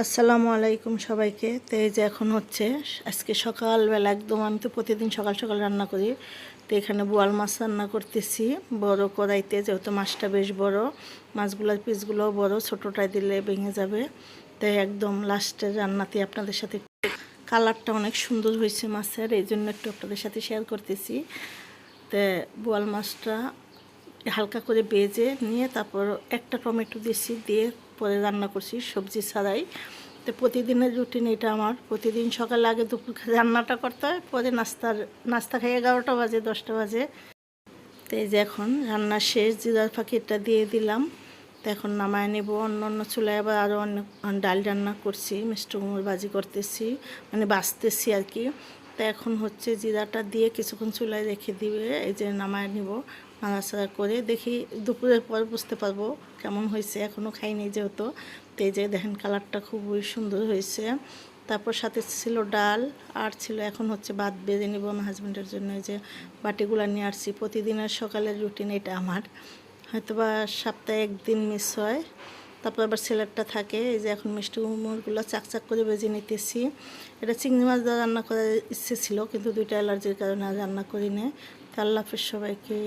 আসসালামু আলাইকুম সবাইকে। তো এই যে এখন হচ্ছে আজকে সকালবেলা একদম, আমি তো প্রতিদিন সকাল সকাল রান্না করি। তো এখানে বোয়াল মাছ রান্না করতেছি বড় কড়াইতে, যেহেতু মাছটা বেশ বড়, মাছগুলোর পিসগুলোও বড়, ছোটোটাই দিলে ভেঙে যাবে। তাই একদম লাস্টের রান্নাতে আপনাদের সাথে কালারটা অনেক সুন্দর হয়েছে মাছের, এই জন্য একটু আপনাদের সাথে শেয়ার করতেছি। তো বোয়াল মাছটা হালকা করে ভেজে নিয়ে তারপর একটা টমেটো দিয়েছি, দিয়ে পরে রান্না করছি সবজি ছাড়াই। তো প্রতিদিনের রুটিন এটা আমার, প্রতিদিন সকালে আগে দুপুর রান্নাটা করতে হয়, পরে নাস্তা খাই 11টা বাজে 10টা বাজে। তো এই যে এখন রান্না শেষ, জিরার ফাঁকিটা দিয়ে দিলাম। তো এখন নামায় নেব। অন্য অন্য চুলায় আবার আরও অনেক ডাল রান্না করছি, মিষ্টি কুমড়ো ভাজি করতেছি, মানে বাছতেছি আর কি। তো এখন হচ্ছে জিরাটা দিয়ে কিছুক্ষণ চুলায় রেখে দিবে, এই যে নামায় নিব। নাড়াচাড়া করে দেখি দুপুরের পর বুঝতে পারবো কেমন হয়েছে, এখনও খাইনি যেহেতু। তো এই যে দেখেন কালারটা খুবই সুন্দর হয়েছে। তারপর সাথে ছিল ডাল, আর ছিল এখন হচ্ছে ভাত বেজে নিব আমার হাজব্যান্ডের জন্য। এই যে বাটিগুলো নিয়ে আসছি, প্রতিদিনের সকালের রুটিন এটা আমার, হয়তো বা সপ্তাহে একদিন মিস হয়। তারপর আবার ছেলেরটা থাকে। এই যে এখন মিষ্টি কুমড়োগুলো চাকচাক করে বেজে নিতেছি। এটা চিংড়ি মাছ দিয়ে রান্না করার ইচ্ছে ছিল, কিন্তু দুইটা অ্যালার্জির কারণে আর রান্না করি না। তো আল্লাহ হাফেজ সবাইকে।